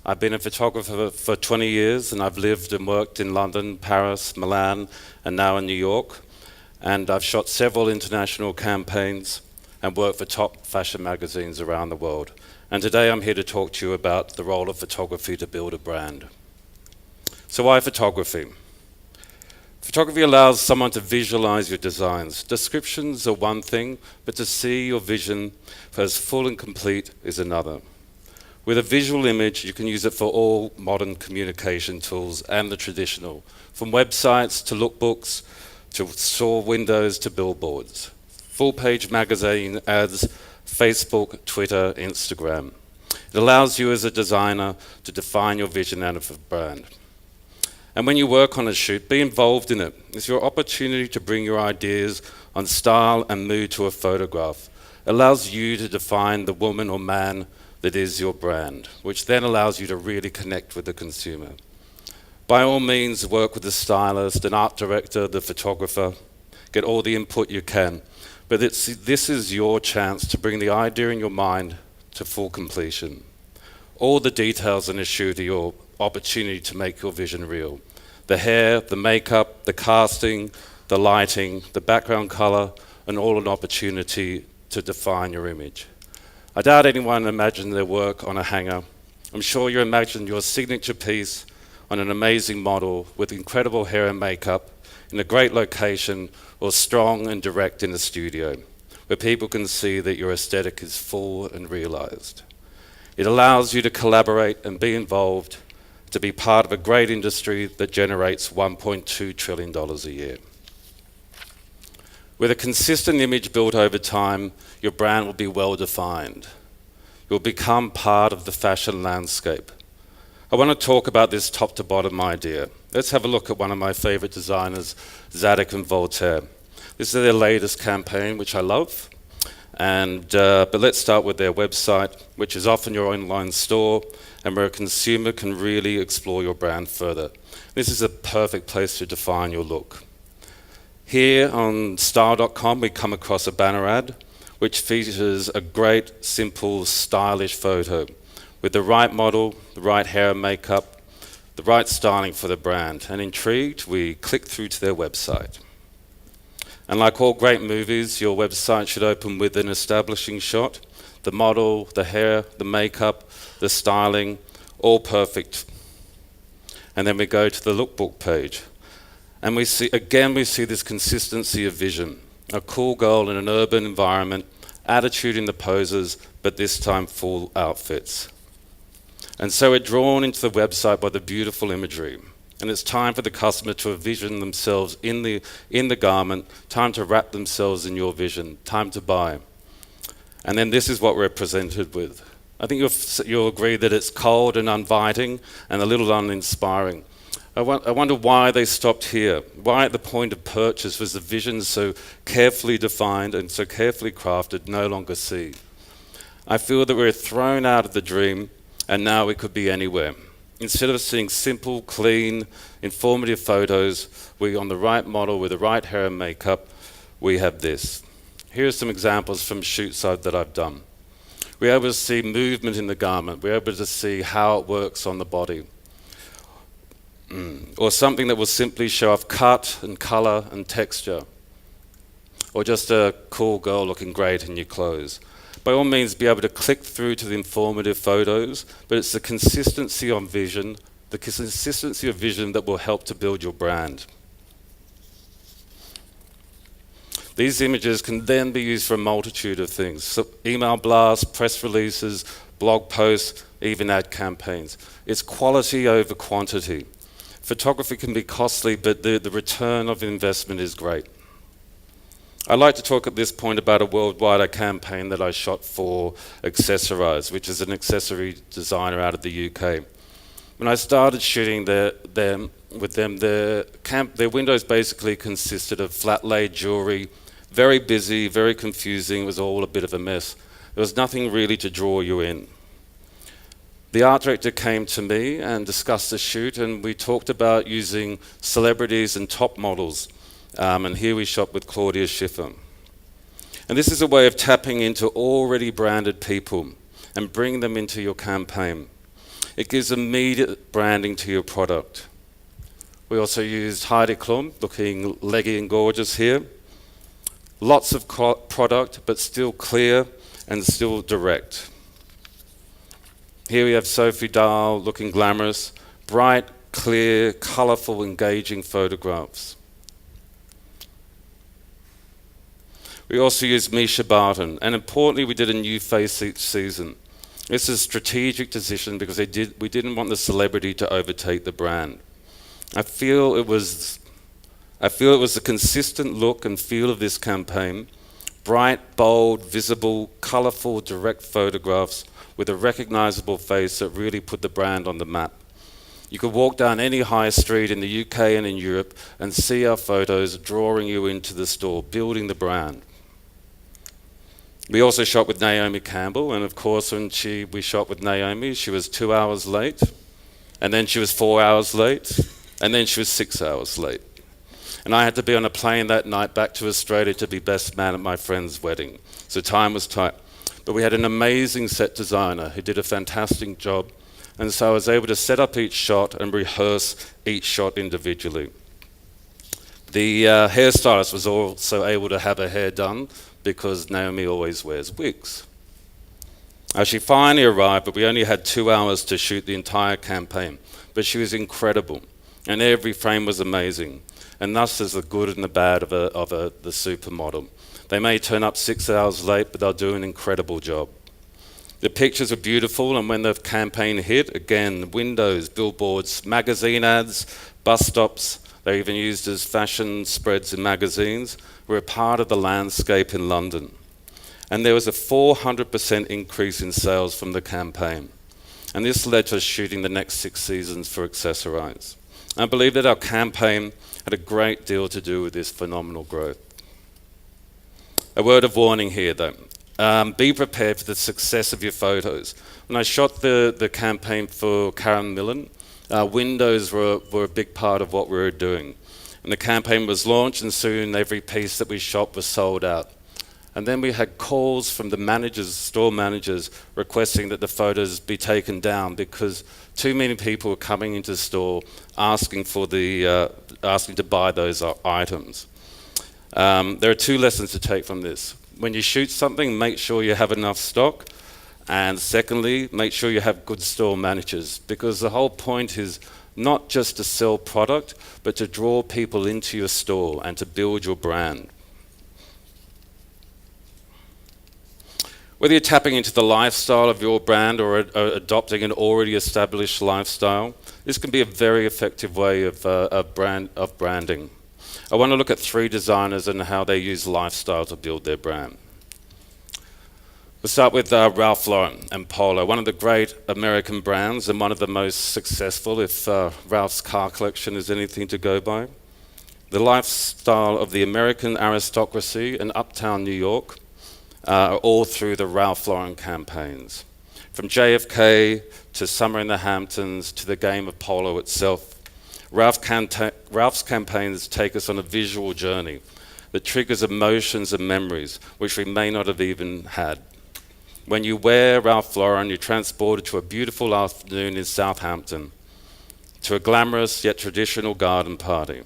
I've been a photographer for 20 years, and I've lived and worked in London, Paris, Milan, and now in New York. And I've shot several international campaigns and worked for top fashion magazines around the world. And today I'm here to talk to you about the role of photography to build a brand. So why photography? Photography allows someone to visualize your designs. Descriptions are one thing, but to see your vision as full and complete is another. With a visual image, you can use it for all modern communication tools and the traditional, from websites to lookbooks, to store windows to billboards. Full-page magazine ads, Facebook, Twitter, Instagram. It allows you as a designer to define your vision out of a brand. And when you work on a shoot, be involved in it. It's your opportunity to bring your ideas on style and mood to a photograph. It allows you to define the woman or man that is your brand, which then allows you to really connect with the consumer. By all means, work with the stylist, an art director, the photographer, get all the input you can. But this is your chance to bring the idea in your mind to full completion. All the details in a shoot are your opportunity to make your vision real. The hair, the makeup, the casting, the lighting, the background color, and all an opportunity to define your image. I doubt anyone imagined their work on a hanger. I'm sure you imagined your signature piece on an amazing model with incredible hair and makeup in a great location or strong and direct in the studio, where people can see that your aesthetic is full and realized. It allows you to collaborate and be involved, to be part of a great industry that generates $1.2 trillion a year. With a consistent image built over time, your brand will be well defined. You'll become part of the fashion landscape. I want to talk about this top to bottom idea. Let's have a look at one of my favorite designers, Zadek and Voltaire. This is their latest campaign, which I love. But let's start with their website, which is often your online store and where a consumer can really explore your brand further. This is a perfect place to define your look. Here on style.com, we come across a banner ad which features a great, simple, stylish photo with the right model, the right hair and makeup, the right styling for the brand. And intrigued, we click through to their website. And like all great movies, your website should open with an establishing shot, the model, the hair, the makeup, the styling, all perfect. And then we go to the lookbook page. And we see this consistency of vision. A cool girl in an urban environment, attitude in the poses, but this time full outfits. And so we're drawn into the website by the beautiful imagery. And it's time for the customer to envision themselves in the garment, time to wrap themselves in your vision, time to buy. And then this is what we're presented with. I think you'll agree that it's cold and inviting and a little uninspiring. I wonder why they stopped here. Why at the point of purchase was the vision so carefully defined and so carefully crafted no longer seen? I feel that we're thrown out of the dream and now we could be anywhere. Instead of seeing simple, clean, informative photos, we on the right model with the right hair and makeup, we have this. Here are some examples from shoots that I've done. We're able to see movement in the garment. We're able to see how it works on the body. Or something that will simply show off cut and color and texture. Or just a cool girl looking great in your clothes. By all means, be able to click through to the informative photos, but it's the consistency of vision that will help to build your brand. These images can then be used for a multitude of things. So email blasts, press releases, blog posts, even ad campaigns. It's quality over quantity. Photography can be costly, but the return of investment is great. I'd like to talk at this point about a worldwide campaign that I shot for Accessorize, which is an accessory designer out of the UK. When I started shooting with them, their windows basically consisted of flat-laid jewelry, very busy, very confusing. It was all a bit of a mess. There was nothing really to draw you in. The art director came to me and discussed the shoot, and we talked about using celebrities and top models. And here we shot with Claudia Schiffer. And this is a way of tapping into already branded people and bringing them into your campaign. It gives immediate branding to your product. We also used Heidi Klum, looking leggy and gorgeous here. Lots of product, but still clear and still direct. Here we have Sophie Dahl, looking glamorous, bright, clear, colourful, engaging photographs. We also used Misha Barton, and importantly, we did a new face each season. This is a strategic decision because we didn't want the celebrity to overtake the brand. I feel it was the consistent look and feel of this campaign, bright, bold, visible, colourful, direct photographs with a recognisable face that really put the brand on the map. You could walk down any high street in the UK and in Europe and see our photos drawing you into the store, building the brand. We also shot with Naomi Campbell, and of course when we shot with Naomi, she was 2 hours late, and then she was 4 hours late, and then she was 6 hours late. And I had to be on a plane that night back to Australia to be best man at my friend's wedding. So time was tight. But we had an amazing set designer who did a fantastic job, and so I was able to set up each shot and rehearse each shot individually. The hairstylist was also able to have her hair done because Naomi always wears wigs. She finally arrived, but we only had 2 hours to shoot the entire campaign. But she was incredible, and every frame was amazing. And thus is the good and the bad of the supermodel. They may turn up 6 hours late, but they'll do an incredible job. The pictures are beautiful, and when the campaign hit, again, windows, billboards, magazine ads, bus stops, they're even used as fashion spreads in magazines, were a part of the landscape in London. And there was a 400% increase in sales from the campaign. And this led to us shooting the next 6 seasons for Accessorize. I believe that our campaign had a great deal to do with this phenomenal growth. A word of warning here though. Be prepared for the success of your photos. When I shot the campaign for Caron Millen, windows were a big part of what we were doing. And the campaign was launched, and soon every piece that we shot was sold out. And then we had calls from the managers, store managers, requesting that the photos be taken down because too many people were coming into the store asking to buy those items. There are 2 lessons to take from this. When you shoot something, make sure you have enough stock. And secondly, make sure you have good store managers, because the whole point is not just to sell product, but to draw people into your store and to build your brand. Whether you're tapping into the lifestyle of your brand or adopting an already established lifestyle, this can be a very effective way of branding. I want to look at 3 designers and how they use lifestyle to build their brand. We'll start with Ralph Lauren and Polo, one of the great American brands and one of the most successful, if Ralph's car collection is anything to go by. The lifestyle of the American aristocracy in uptown New York are all through the Ralph Lauren campaigns. From JFK to Summer in the Hamptons to the game of polo itself, Ralph's campaigns take us on a visual journey that triggers emotions and memories which we may not have even had. When you wear Ralph Lauren, you're transported to a beautiful afternoon in Southampton, to a glamorous yet traditional garden party.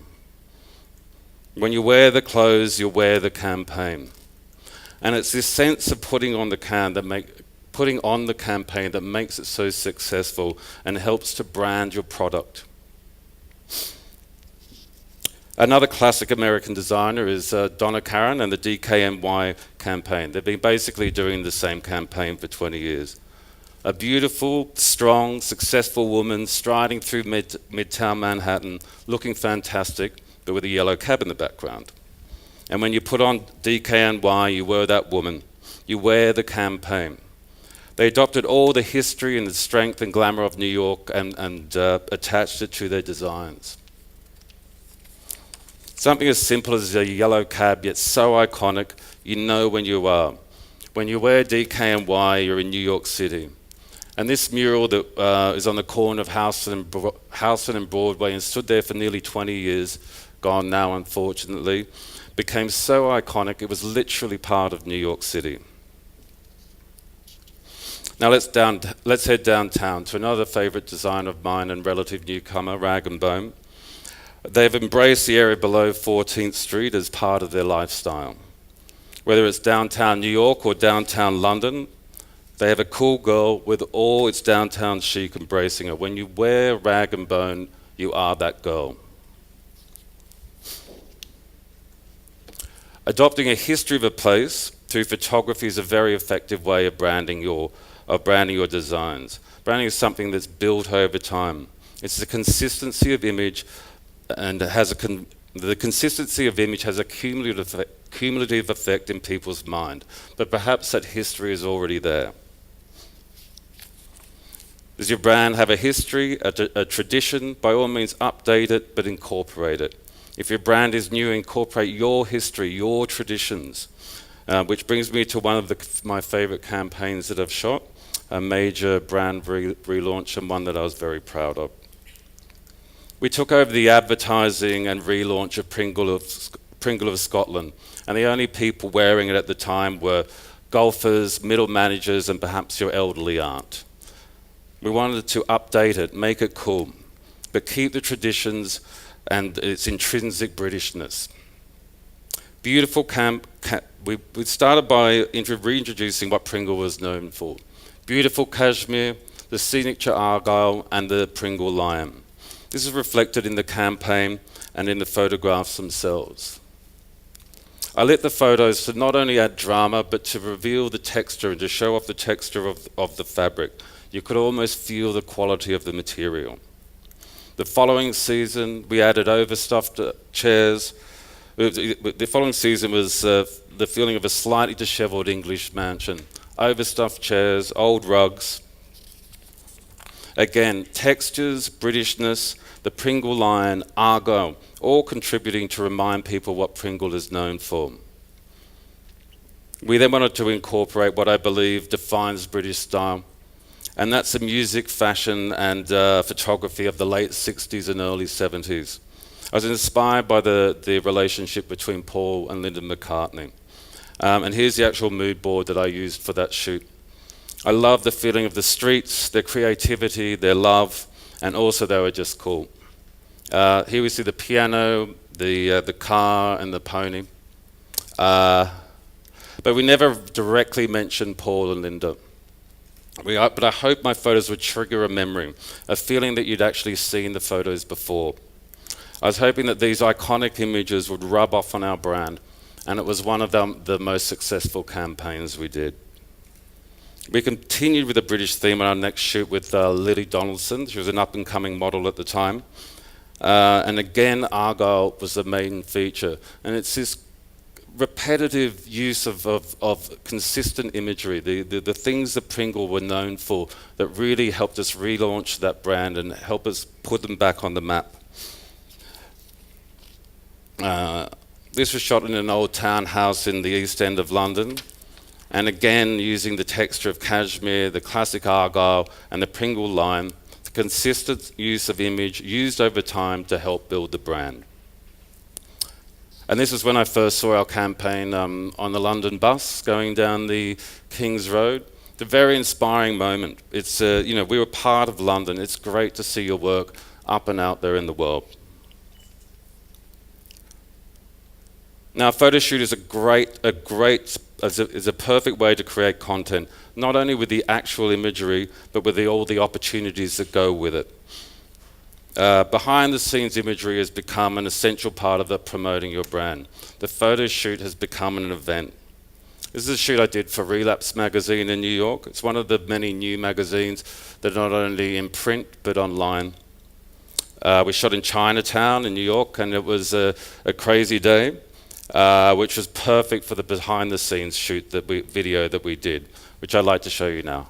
When you wear the clothes, you wear the campaign. And it's this sense of putting on the campaign that makes it so successful and helps to brand your product. Another classic American designer is Donna Caron and the Dkny campaign. They've been basically doing the same campaign for 20 years. A beautiful, strong, successful woman striding through Midtown Manhattan, looking fantastic, but with a yellow cab in the background. And when you put on Dkny, you wear that woman. You wear the campaign. They adopted all the history and the strength and glamour of New York and attached it to their designs. Something as simple as a yellow cab, yet so iconic, you know when you are. When you wear Dkny, you're in New York City. And this mural that is on the corner of Houston and Broadway and stood there for nearly 20 years, gone now unfortunately, became so iconic it was literally part of New York City. Now let's head downtown to another favourite design of mine and relative newcomer, Rag & Bone. They've embraced the area below 14th Street as part of their lifestyle. Whether it's downtown New York or downtown London, they have a cool girl with all its downtown chic embracing her. When you wear Rag & Bone, you are that girl. Adopting a history of a place through photography is a very effective way of branding your designs. Branding is something that's built over time. It's the consistency of image, and the consistency of image has a cumulative effect in people's mind, but perhaps that history is already there. Does your brand have a history, a tradition? By all means, update it, but incorporate it. If your brand is new, incorporate your history, your traditions. Which brings me to one of my favorite campaigns that I've shot, a major brand relaunch, and one that I was very proud of. We took over the advertising and relaunch of Pringle of Scotland, and the only people wearing it at the time were golfers, middle managers, and perhaps your elderly aunt. We wanted to update it, make it cool, but keep the traditions and its intrinsic Britishness. Beautiful we started by reintroducing what Pringle was known for. Beautiful cashmere, the signature argyle, and the Pringle lion. This is reflected in the campaign and in the photographs themselves. I lit the photos to not only add drama, but to reveal the texture and to show off the texture of the fabric. You could almost feel the quality of the material. The following season, we added overstuffed chairs. The following season was the feeling of a slightly dishevelled English mansion. Overstuffed chairs, old rugs. Again, textures, Britishness, the Pringle lion, argyle, all contributing to remind people what Pringle is known for. We then wanted to incorporate what I believe defines British style, and that's the music, fashion, and photography of the late 60s and early 70s. I was inspired by the relationship between Paul and Linda McCartney. And here's the actual mood board that I used for that shoot. I love the feeling of the streets, their creativity, their love, and also they were just cool. Here we see the piano, the car, and the pony. But we never directly mentioned Paul and Linda. But I hope my photos would trigger a memory, a feeling that you'd actually seen the photos before. I was hoping that these iconic images would rub off on our brand, and it was one of the most successful campaigns we did. We continued with the British theme on our next shoot with Lily Donaldson. She was an up-and-coming model at the time. And again, argyle was the main feature. And it's this repetitive use of consistent imagery, the things that Pringle were known for that really helped us relaunch that brand and help us put them back on the map. This was shot in an old townhouse in the East End of London. And again, using the texture of cashmere, the classic argyle, and the Pringle line, the consistent use of image used over time to help build the brand. And this is when I first saw our campaign on the London bus going down the King's Road. It's a very inspiring moment. It's, we were part of London. It's great to see your work up and out there in the world. Now, a photo shoot is a perfect way to create content, not only with the actual imagery, but with all the opportunities that go with it. Behind-the-scenes imagery has become an essential part of promoting your brand. The photo shoot has become an event. This is a shoot I did for Relapse magazine in New York. It's one of the many new magazines that are not only in print, but online. We shot in Chinatown in New York, and it was a crazy day. Which was perfect for the behind-the-scenes video that we did, which I'd like to show you now.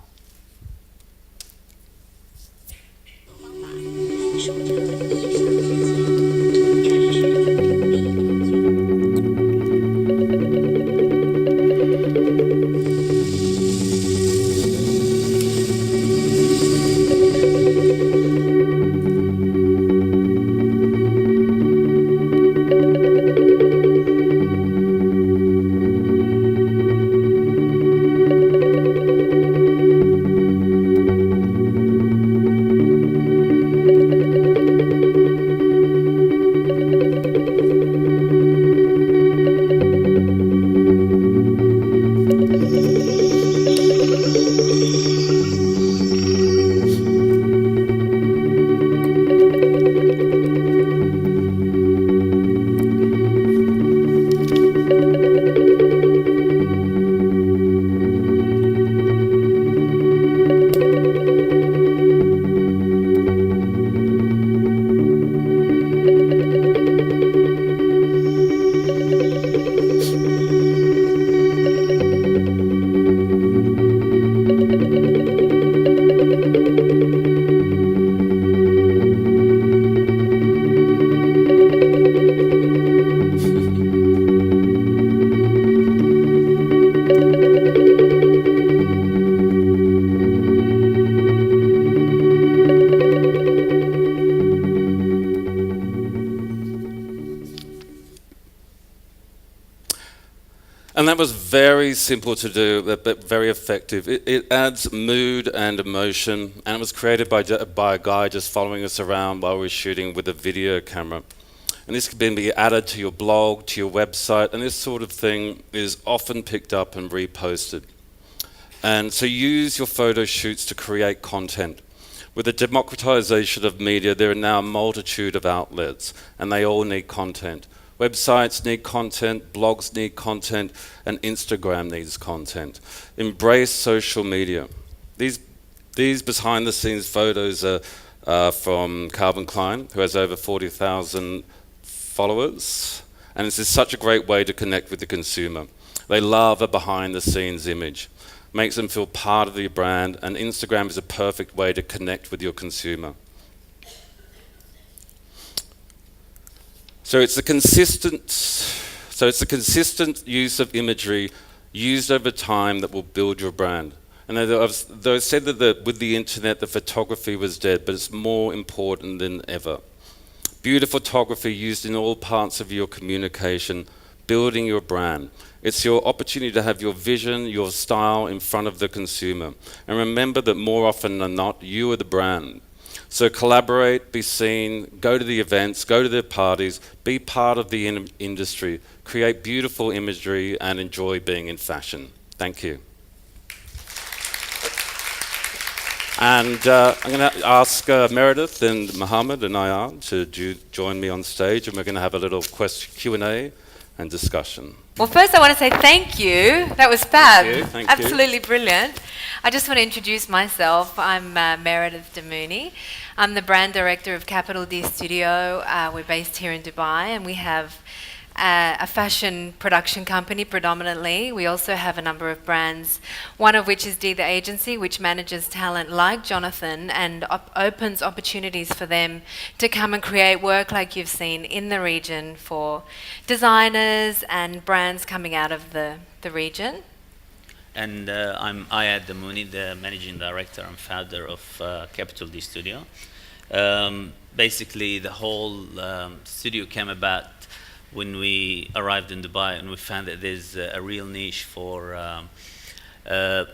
And that was very simple to do, but very effective. It adds mood and emotion, and it was created by a guy just following us around while we were shooting with a video camera. And this can then be added to your blog, to your website, and this sort of thing is often picked up and reposted. And so use your photo shoots to create content. With the democratization of media, there are now a multitude of outlets, and they all need content. Websites need content, blogs need content, and Instagram needs content. Embrace social media. These behind-the-scenes photos are from Calvin Klein, who has over 40,000 followers, and this is such a great way to connect with the consumer. They love a behind-the-scenes image. Makes them feel part of your brand, and Instagram is a perfect way to connect with your consumer. So it's the consistent use of imagery used over time that will build your brand. And though I said that with the internet, the photography was dead, but it's more important than ever. Beautiful photography used in all parts of your communication, building your brand. It's your opportunity to have your vision, your style in front of the consumer. And remember that more often than not, you are the brand. So collaborate, be seen, go to the events, go to the parties, be part of the industry, create beautiful imagery, and enjoy being in fashion. Thank you. And I'm going to ask Meredith and Mohammed and Ayaan to join me on stage, and we're going to have a little Q&A and discussion. Well, first I want to say thank you. That was fab. Thank you. Absolutely brilliant. I just want to introduce myself. I'm Meredith Dkny. I'm the brand director of Capital D Studio. We're based here in Dubai, and we have a fashion production company predominantly. We also have a number of brands, one of which is D the Agency, which manages talent like Jonathan and opens opportunities for them to come and create work like you've seen in the region for designers and brands coming out of the region. And I'm Ayad Damouni, the managing director and founder of Capital D Studio. Basically, the whole studio came about when we arrived in Dubai, and we found that there's a real niche for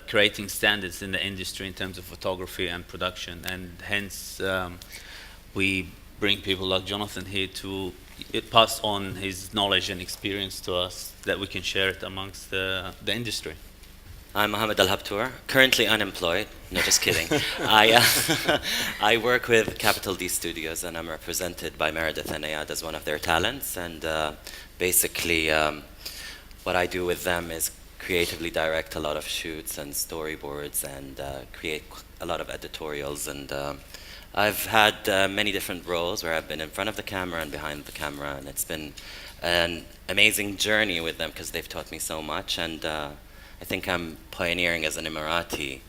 creating standards in the industry in terms of photography and production, and hence we bring people like Jonathan here to pass on his knowledge and experience to us, that we can share it amongst the industry. I'm Mohammed Al-Habtour, currently unemployed. No, just kidding. I work with Capital D Studios, and I'm represented by Meredith and Ayad as one of their talents. And basically, what I do with them is creatively direct a lot of shoots and storyboards, and create a lot of editorials. And I've had many different roles where I've been in front of the camera and behind the camera, and it's been an amazing journey with them because they've taught me so much. And I think I'm pioneering as an Emirati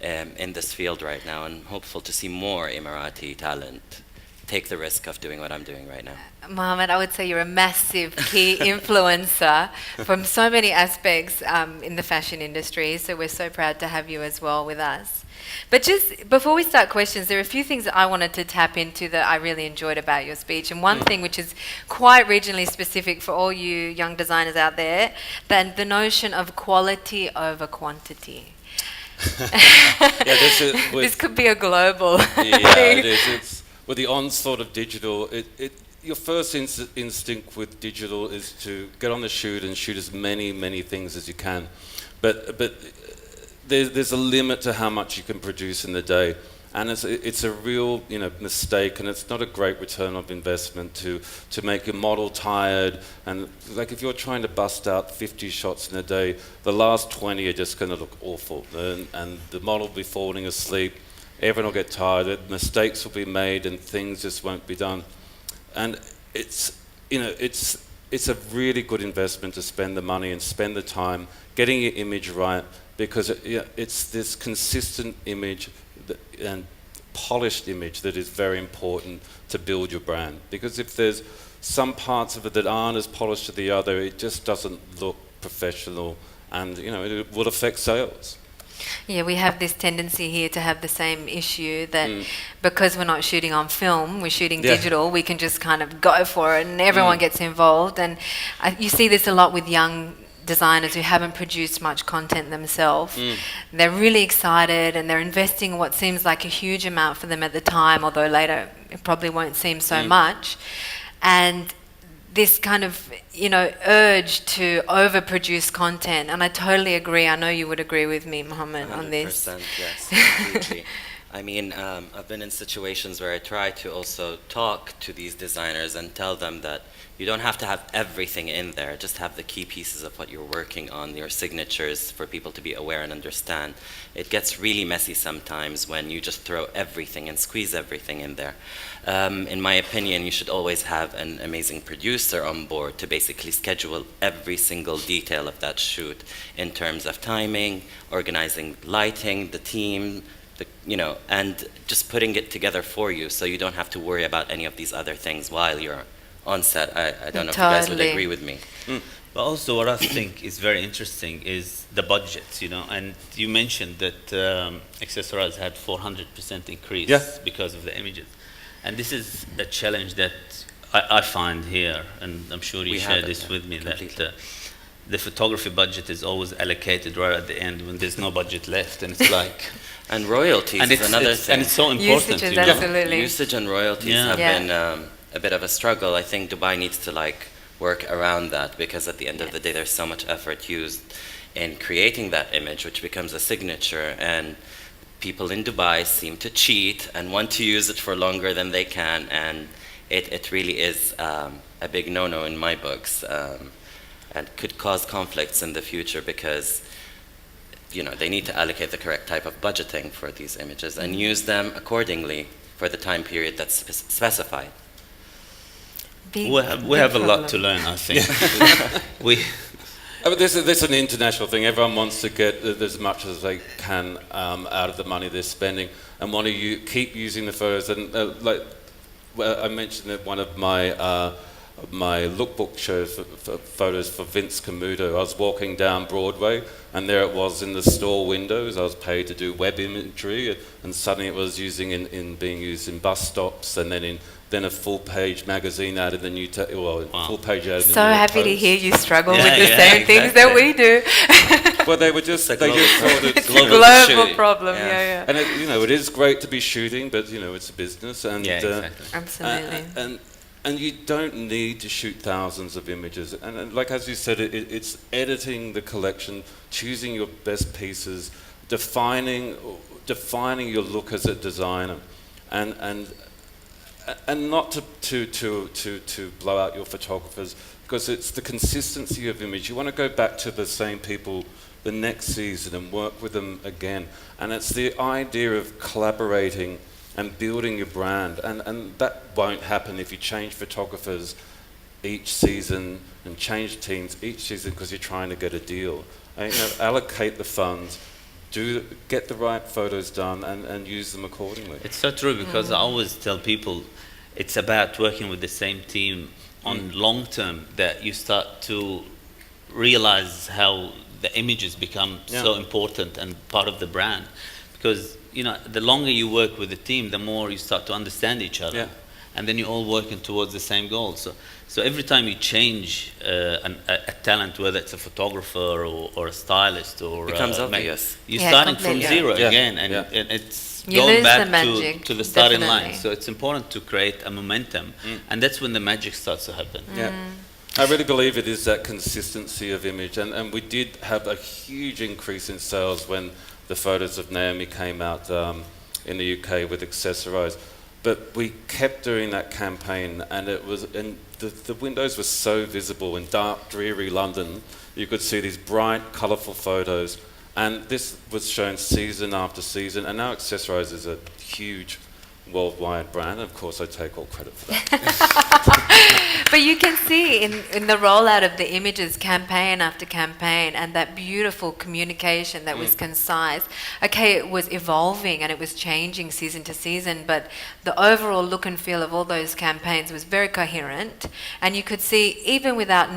in this field right now, and hopeful to see more Emirati talent take the risk of doing what I'm doing right now. Mohammed, I would say you're a massive key influencer from so many aspects in the fashion industry, so we're so proud to have you as well with us. But just before we start questions, there are a few things that I wanted to tap into that I really enjoyed about your speech. And one thing which is quite regionally specific for all you young designers out there, then the notion of quality over quantity. This could be a global thing. It is. With the onslaught of digital, your first instinct with digital is to get on the shoot and shoot as many things as you can. But there's a limit to how much you can produce in the day, and it's a real mistake, and it's not a great return of investment to make your model tired. And like if you're trying to bust out 50 shots in a day, the last 20 are just going to look awful, and the model will be falling asleep. Everyone will get tired. Mistakes will be made, and things just won't be done. And it's a really good investment to spend the money and spend the time getting your image right, because it's this consistent image and polished image that is very important to build your brand. Because if there's some parts of it that aren't as polished as the other, it just doesn't look professional, and it will affect sales. Yeah, we have this tendency here to have the same issue that because we're not shooting on film, we're shooting digital, we can just kind of go for it, and everyone gets involved. And you see this a lot with young designers who haven't produced much content themselves. They're really excited and they're investing what seems like a huge amount for them at the time, although later it probably won't seem so much. And this kind of, urge to overproduce content. And I totally agree. I know you would agree with me, Mohammed, on this. 100%, yes, completely. I mean, I've been in situations where I try to also talk to these designers and tell them that you don't have to have everything in there, just have the key pieces of what you're working on, your signatures, for people to be aware and understand. It gets really messy sometimes when you just throw everything and squeeze everything in there. In my opinion, you should always have an amazing producer on board to basically schedule every single detail of that shoot in terms of timing, organizing lighting, the team, and just putting it together for you, so you don't have to worry about any of these other things while you're on set. I don't know if you guys would agree with me. But also what I think is very interesting is the budgets, and you mentioned that Accessorize had 400% increase because of the images. And this is a challenge that I find here, and I'm sure you share this with me, completely. That the photography budget is always allocated right at the end when there's no budget left, and it's like... And royalties is another thing. And it's so important. Usage, absolutely. Usage and royalties have been a bit of a struggle. I think Dubai needs to work around that, because at the end of the day there's so much effort used in creating that image, which becomes a signature, and people in Dubai seem to cheat and want to use it for longer than they can, and it really is a big no-no in my books, and could cause conflicts in the future, because they need to allocate the correct type of budgeting for these images and use them accordingly for the time period that's specified. We have a lot to learn, I think. This is an international thing. Everyone wants to get as much as they can out of the money they're spending, and want to keep using the photos. And I mentioned that one of my lookbook shows photos for Vince Camuto. I was walking down Broadway, and there it was in the store windows. I was paid to do web imagery, and suddenly it was being used in bus stops, and then a full-page magazine ad in the New full-page ad in the New York So happy to Post. hear you struggle with the same things that we do. Well, they just thought It's a global problem. And it is great to be shooting, but it's a business, and Absolutely. And you don't need to shoot thousands of images. And like as you said, it's editing the collection, choosing your best pieces, defining your look as a designer, and not to blow out your photographers, because it's the consistency of image. You want to go back to the same people the next season and work with them again. And it's the idea of collaborating and building your brand, and that won't happen if you change photographers each season and change teams each season because you're trying to get a deal. And, allocate the funds, get the right photos done, and use them accordingly. It's so true, because I always tell people it's about working with the same team on long term, that you start to realize how the images become so important and part of the brand, because the longer you work with the team, the more you start to understand each other, and then you're all working towards the same goal. So every time you change a talent, whether it's a photographer or a stylist or becomes obvious. You're starting from zero again, and it's going back to the starting line. So it's important to create a momentum, and that's when the magic starts to happen. I really believe it is that consistency of image, and we did have a huge increase in sales when the photos of Naomi came out in the UK with Accessorize. But we kept doing that campaign, and the windows were so visible in dark, dreary London. You could see these bright, colourful photos, and this was shown season after season. And now Accessorize is a huge worldwide brand. Of course, I take all credit for that. But you can see in the rollout of the images, campaign after campaign, and that beautiful communication that was concise. Okay, it was evolving and it was changing season to season, but the overall look and feel of all those campaigns was very coherent. And you could see, even without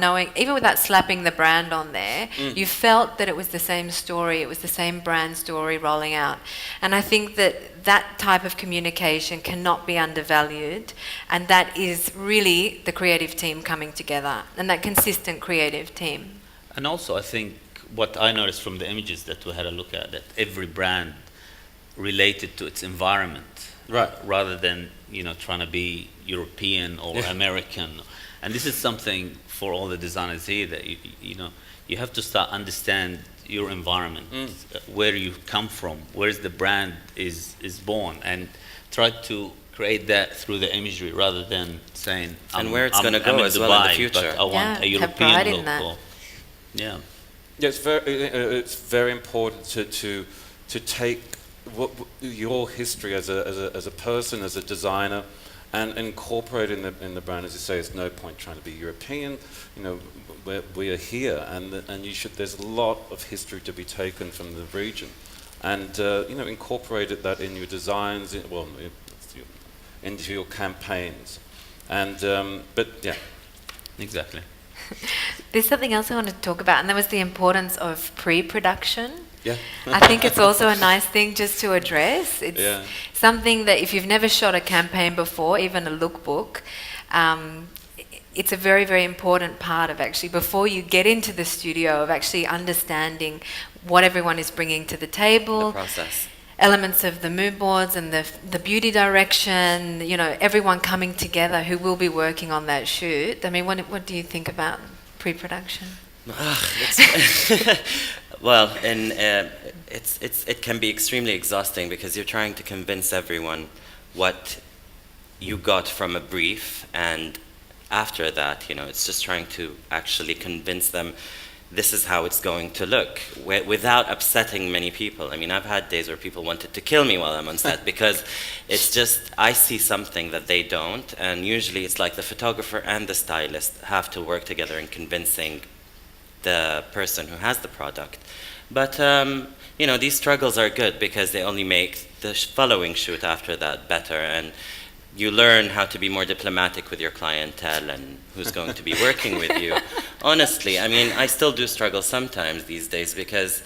slapping the brand on there, you felt that it was the same story, it was the same brand story rolling out. And I think that type of communication cannot be undervalued, and that is really the creative team coming together, and that consistent creative team. And also, I think what I noticed from the images that we had a look at, that every brand related to its environment, Right. rather than trying to be European or American. And this is something for all the designers here that you have to start understand your environment, where you come from, where the brand is born, and try to create that through the imagery rather than saying And where it's going to I'm go in as well in the Dubai, future. but I want Yeah, a have pride European in that. look. Yeah. Yeah, it's very important to take your history as a person, as a designer, and incorporate in the brand. As you say, there's no point trying to be European. We are here, and there's a lot of history to be taken from the region, and incorporate that in your designs, into your campaigns, and but yeah. Exactly. There's something else I wanted to talk about, and that was the importance of pre-production. Yeah. I think it's also a nice thing just to address. It's something that if you've never shot a campaign before, even a lookbook, it's a very, very important part of actually, before you get into the studio, of actually understanding what everyone is bringing to the table. The process. Elements of the mood boards and the beauty direction, everyone coming together who will be working on that shoot. I mean, what do you think about pre-production? Well, it can be extremely exhausting because you're trying to convince everyone what you got from a brief, and after that, it's just trying to actually convince them this is how it's going to look without upsetting many people. I mean, I've had days where people wanted to kill me while I'm on set because it's just, I see something that they don't, and usually it's like the photographer and the stylist have to work together in convincing the person who has the product. But, these struggles are good because they only make the following shoot after that better, and you learn how to be more diplomatic with your clientele and who's going to be working with you. Honestly, I mean, I still do struggle sometimes these days because,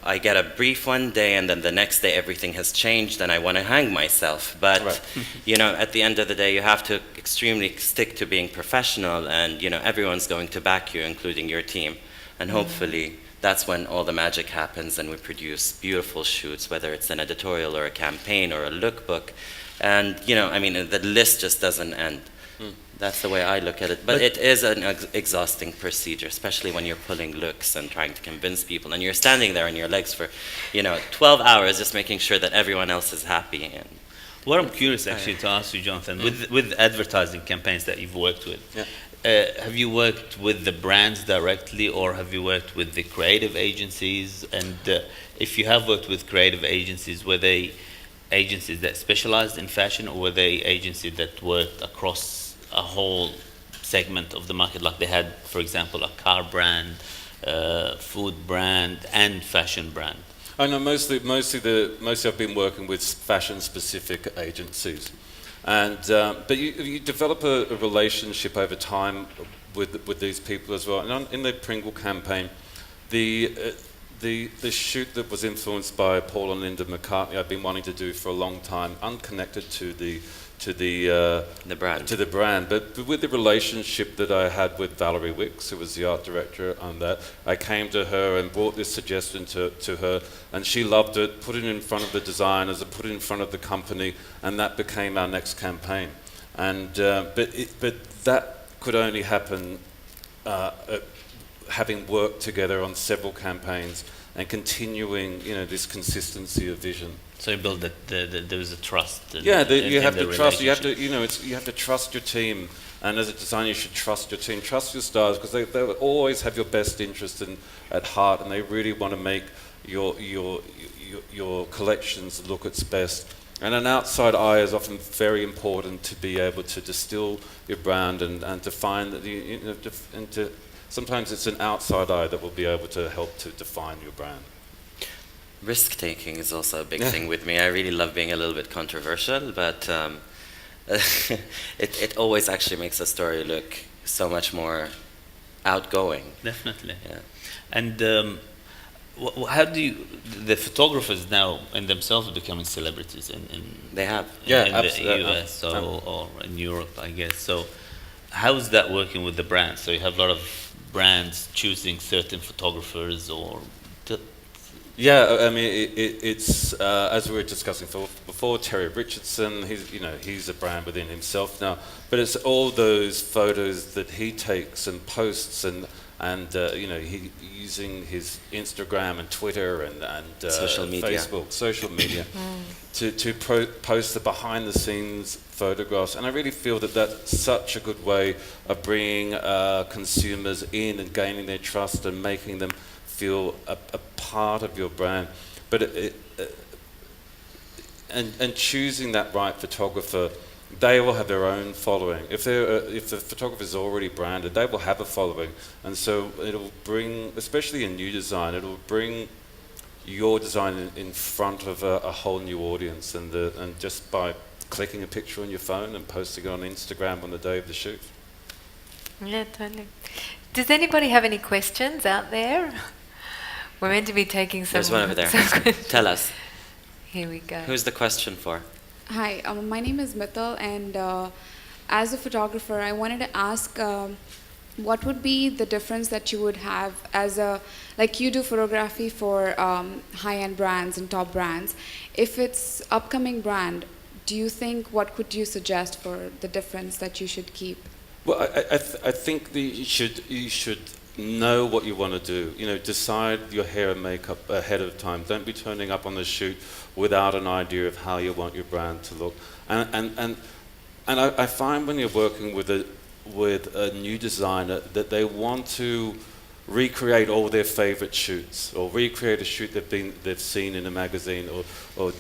I get a brief one day and then the next day everything has changed and I want to hang myself. But, at the end of the day, you have to extremely stick to being professional, and, everyone's going to back you, including your team. And hopefully that's when all the magic happens and we produce beautiful shoots, whether it's an editorial or a campaign or a lookbook. And, the list just doesn't end. That's the way I look at it. But it is an exhausting procedure, especially when you're pulling looks and trying to convince people. And you're standing there on your legs for, 12 hours just making sure that everyone else is happy. And what I'm curious actually to ask you, Jonathan, with advertising campaigns that you've worked with, have you worked with the brands directly, or have you worked with the creative agencies? And if you have worked with creative agencies, were they agencies that specialized in fashion, or were they agencies that worked across a whole segment of the market, like they had, for example, a car brand, food brand, and fashion brand? I know mostly I've been working with fashion-specific agencies, and but you develop a relationship over time with these people as well. And in the Pringle campaign, the shoot that was influenced by Paul and Linda McCartney, I've been wanting to do for a long time, unconnected to the brand, but with the relationship that I had with Valerie Wicks, who was the art director on that. I came to her and brought this suggestion to her, and she loved it, put it in front of the designers, and put it in front of the company, and that became our next campaign. And but that could only happen having worked together on several campaigns and continuing, this consistency of vision. So you build there is a trust. You have to trust. You have to, you have to trust your team. And as a designer, you should trust your team, trust your stars, because they will always have your best interest at heart, and they really want to make your collections look its best. And an outside eye is often very important to be able to distill your brand and to find that sometimes it's an outside eye that will be able to help to define your brand. Risk-taking is also a big thing with me. I really love being a little bit controversial, but it always actually makes a story look so much more outgoing. Definitely. Yeah. And how do you, the photographers now in themselves are becoming celebrities in they have. In the US or in Europe, I guess. So how is that working with the brands? So you have a lot of brands choosing certain photographers or? Yeah, I mean, it's as we were discussing before, Terry Richardson, he's a brand within himself now, but it's all those photos that he takes and posts and he using his Instagram and Twitter and social media. Facebook, social media, to post the behind the scenes photographs. And I really feel that that's such a good way of bringing consumers in and gaining their trust and making them feel a part of your brand. But and choosing that right photographer, they will have their own following. If the photographer is already branded, they will have a following, and so it'll bring, especially in new design, it'll bring your design in front of a whole new audience, and just by clicking a picture on your phone and posting it on Instagram on the day of the shoot. Yeah, totally. Does anybody have any questions out there? We're meant to be taking some. There's one over there. Tell us. Here we go. Who's the question for? Hi, my name is Mithil, and as a photographer, I wanted to ask what would be the difference that you would have like you do photography for high-end brands and top brands. If it's upcoming brand, do you think, what could you suggest for the difference that you should keep? Well, I think that you should know what you want to do. Decide your hair and makeup ahead of time. Don't be turning up on the shoot without an idea of how you want your brand to look. And I find when you're working with a new designer that they want to recreate all their favorite shoots, or recreate a shoot they've seen in a magazine, but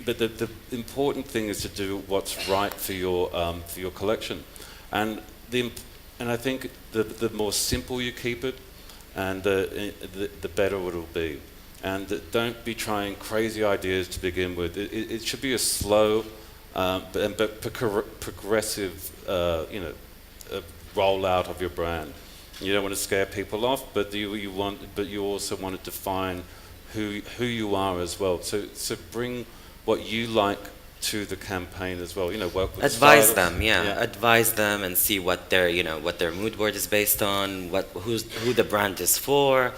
the important thing is to do what's right for your collection. And I think the more simple you keep it, and the better it'll be. And don't be trying crazy ideas to begin with. It should be a slow but progressive, rollout of your brand. You don't want to scare people off, but you also want to define who you are as well. So bring what you like to the campaign as well. Work with advise stylists. them, advise them and see what their mood board is based on, who the brand is for.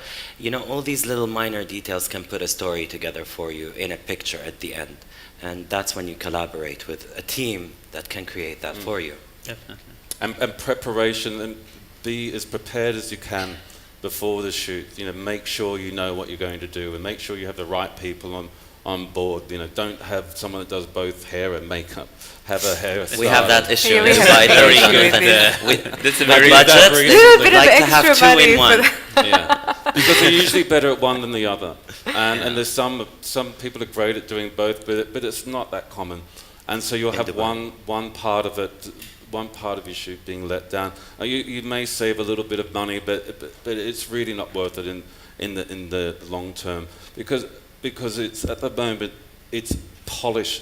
All these little minor details can put a story together for you in a picture at the end, and that's when you collaborate with a team that can create that for you. Definitely. And preparation, and be as prepared as you can before the shoot. Make sure you know what you're going to do, and make sure you have the right people on board. Don't have someone that does both hair and makeup. Have a hairstylist. We have that issue. Yeah, we have That's that issue with That's a my very budget. Little bit We'd of like to extra have two money in for one. the- Yeah, because they're usually better at one than the other, and there's some people are great at doing both, but it's not that common, and so you'll have one part of it, one part of your shoot being let down. You may save a little bit of money, but it's really not worth it in the long term, because it's at the moment it's polish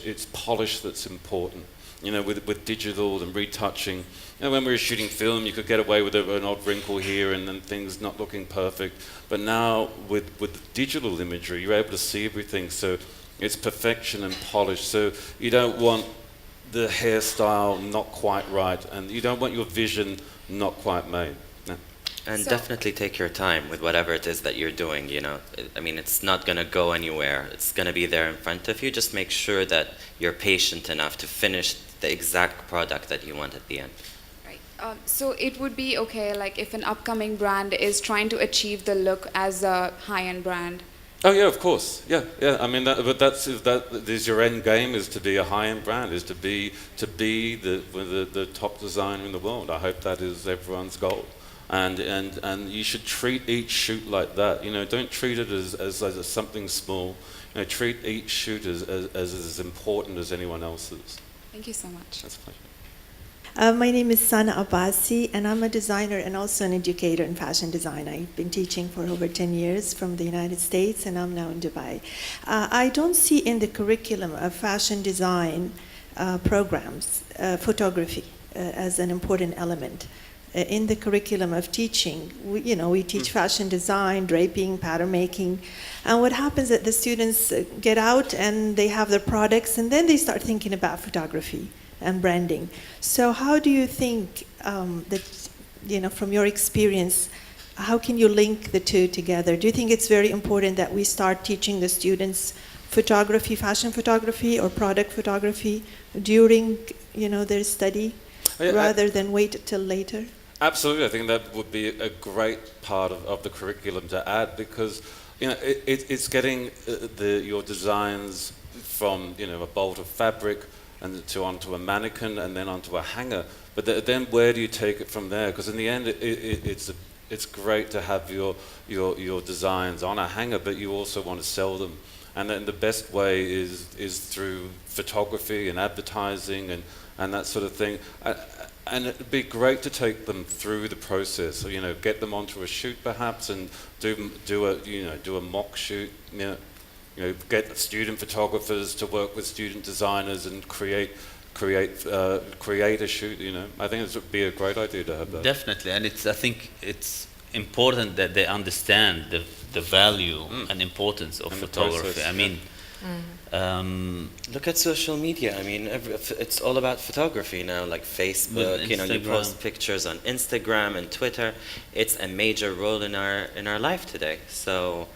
that's important. With digital and retouching. When we were shooting film, you could get away with an odd wrinkle here and then things not looking perfect. But now with digital imagery, you're able to see everything. So it's perfection and polish. So you don't want the hairstyle not quite right, and you don't want your vision not quite made. No. And definitely take your time with whatever it is that you're doing. It's not going to go anywhere. It's going to be there in front of you. Just make sure that you're patient enough to finish the exact product that you want at the end. Right. So it would be okay, like if an upcoming brand is trying to achieve the look as a high-end brand. Oh yeah, of course. Yeah. But that's if that is your end game, is to be a high-end brand, is to be the top designer in the world. I hope that is everyone's goal. And you should treat each shoot like that. Don't treat it as something small. Treat each shoot as important as anyone else's. Thank you so much. That's a pleasure. My name is Sana Abbasi, and I'm a designer and also an educator in fashion design. I've been teaching for over 10 years from the United States, and I'm now in Dubai. I don't see in the curriculum of fashion design programs photography as an important element. In the curriculum of teaching, we teach fashion design, draping, pattern making, and what happens is that the students get out and they have their products, and then they start thinking about photography and branding. So how do you think that from your experience, how can you link the two together? Do you think it's very important that we start teaching the students photography, fashion photography, or product photography during, their study, rather than wait till later? Absolutely, I think that would be a great part of the curriculum to add, because it's getting your designs from a bolt of fabric and onto a mannequin and then onto a hanger. But then where do you take it from there? Because in the end, it's great to have your designs on a hanger, but you also want to sell them. And then the best way is through photography and advertising and that sort of thing. And it'd be great to take them through the process. So, get them onto a shoot perhaps, and do a mock shoot. Get student photographers to work with student designers and create a shoot. I think it would be a great idea to have that. Definitely, and I think it's important that they understand the value and importance of photography. I mean. Look at social media. I mean, it's all about photography now, like Facebook. You post pictures on Instagram and Twitter. It's a major role in our life today. So,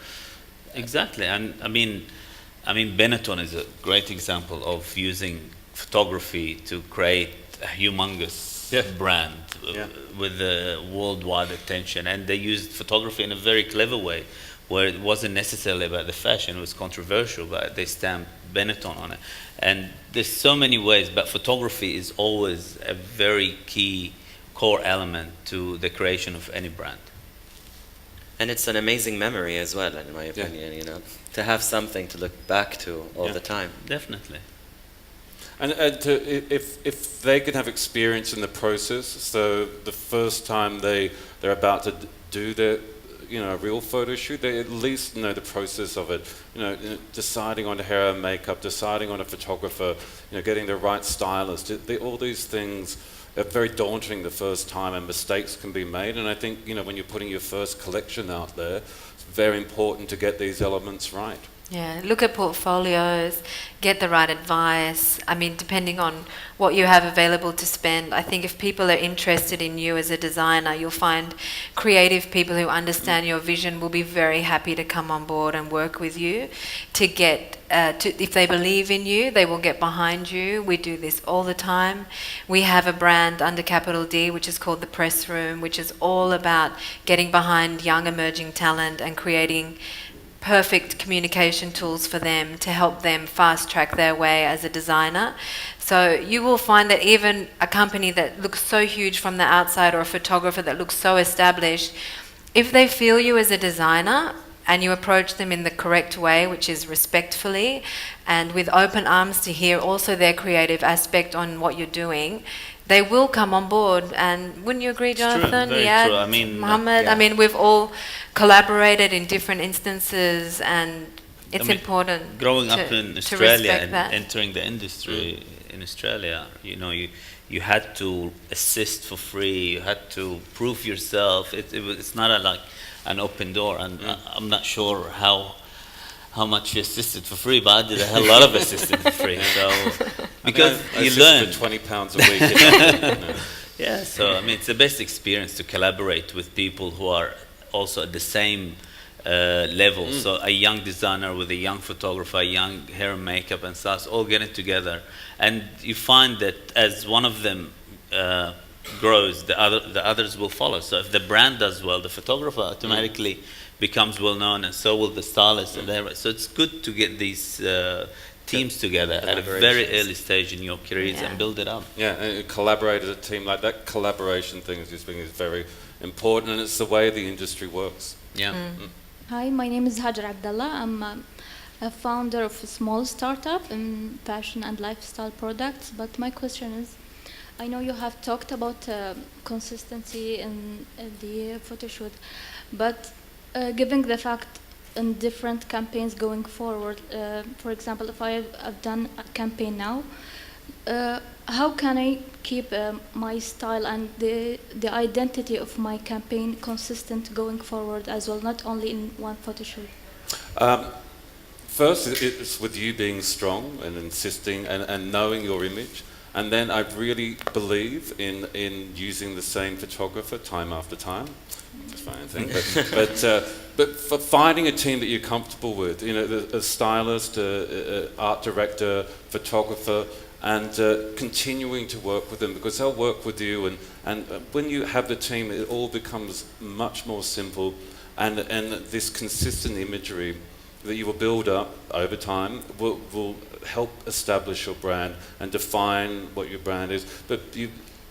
exactly, and I mean, Benetton is a great example of using photography to create a humongous brand with worldwide attention, and they used photography in a very clever way, where it wasn't necessarily about the fashion, it was controversial, but they stamped Benetton on it. And there's so many ways, but photography is always a very key core element to the creation of any brand. And it's an amazing memory as well, in my opinion, to have something to look back to all the time. Definitely. And if they can have experience in the process, so the first time they're about to do their a real photo shoot, they at least know the process of it. Deciding on hair and makeup, deciding on a photographer, getting the right stylist. All these things are very daunting the first time, and mistakes can be made. And I think when you're putting your first collection out there, it's very important to get these elements right. Yeah, look at portfolios, get the right advice. I mean, depending on what you have available to spend, I think if people are interested in you as a designer, you'll find creative people who understand your vision will be very happy to come on board and work with you to get, if they believe in you, they will get behind you. We do this all the time. We have a brand under capital D, which is called The Press Room, which is all about getting behind young emerging talent and creating perfect communication tools for them to help them fast track their way as a designer. So you will find that even a company that looks so huge from the outside, or a photographer that looks so established, if they feel you as a designer and you approach them in the correct way, which is respectfully and with open arms to hear also their creative aspect on what you're doing, they will come on board. And wouldn't you agree, Jonathan? True, very true. I mean, Mohammed, I mean, we've all collaborated in different instances, and it's important. Growing up in Australia and that. entering the industry in Australia, you had to assist for free. You had to prove yourself. It's not like an open door, and I'm not sure how much you assisted for free, but I did a hell lot of assisting for free. So because you learn for £20 a week. Yeah, so I mean, it's the best experience to collaborate with people who are also at the same level. So a young designer with a young photographer, a young hair and makeup and stuff, all getting together, and you find that as one of them grows, the others will follow. So if the brand does well, the photographer automatically becomes well known, and so will the stylist. And so it's good to get these teams together at a very early stage in your careers and build it up. Yeah, and collaborate as a team. Like that collaboration thing is very important, and it's the way the industry works. Yeah. Hi, my name is Hajar Abdallah. I'm a founder of a small startup in fashion and lifestyle products. But my question is, I know you have talked about consistency in the photo shoot, but given the fact in different campaigns going forward, for example, if I've done a campaign now, how can I keep my style and the identity of my campaign consistent going forward as well, not only in one photo shoot? First, it's with you being strong and insisting and knowing your image. And then I really believe in using the same photographer time after time. Just fine thing, but for finding a team that you're comfortable with, you know, a stylist, art director, photographer, and continuing to work with them, because they'll work with you, and when you have the team, it all becomes much more simple, and this consistent imagery that you will build up over time will help establish your brand and define what your brand is. But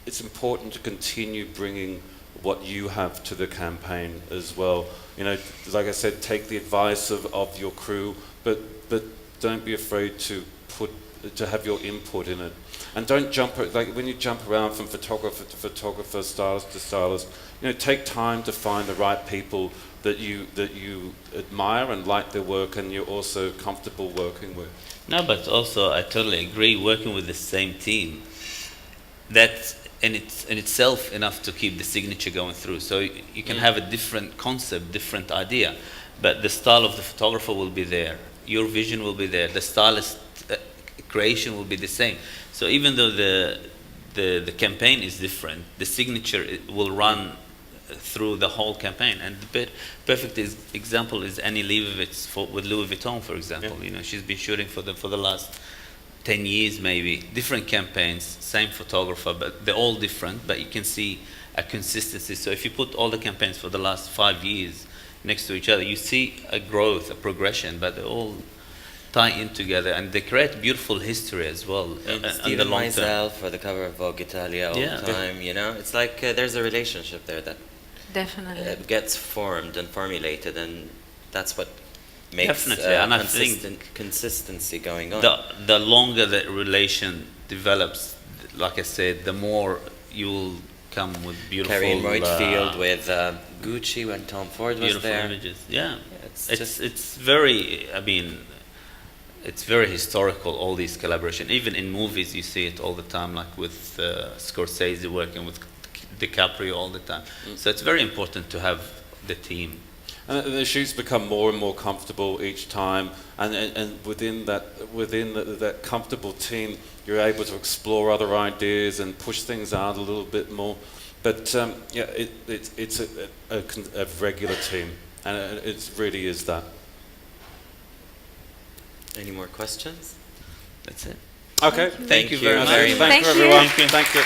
it's important to continue bringing what you have to the campaign as well. You know, like I said, take the advice of your crew, but don't be afraid to have your input in it. And don't jump, like when you jump around from photographer to photographer, stylist to stylist, you know, take time to find the right people that you admire and like their work, and you're also comfortable working with. No, but also I totally agree, working with the same team, that's in itself enough to keep the signature going through. So you can have a different concept, different idea, but the style of the photographer will be there. Your vision will be there. The stylist creation will be the same. So even though the campaign is different, the signature will run through the whole campaign. And the perfect example is Annie Leibovitz with Louis Vuitton, for example. Yeah. You know, she's been shooting for them for the last 10 years maybe, different campaigns, same photographer, but they're all different, but you can see a consistency. So if you put all the campaigns for the last 5 years next to each other, you see a growth, a progression, but they all tie in together, and they create beautiful history as well. And the Steven long Meisel term. for the cover of Vogue Italia all the time, you know? It's like there's a relationship there that gets formed and formulated, and that's what makes and I think consistency going on. The longer the relation develops, like I said, the more you'll come with beautiful... Carrie Whitefield with Gucci when Tom Ford was there. Beautiful images, yeah. It's very, I mean, it's very historical, all these collaborations. Even in movies, you see it all the time, like with Scorsese working with DiCaprio all the time. So it's very important to have the team. And the shoots become more and more comfortable each time, and within that comfortable team, you're able to explore other ideas and push things out a little bit more. But yeah, it's a regular team, and it really is that. Any more questions? That's it. Okay. Thank you very much. Thank you, everyone. Thank you.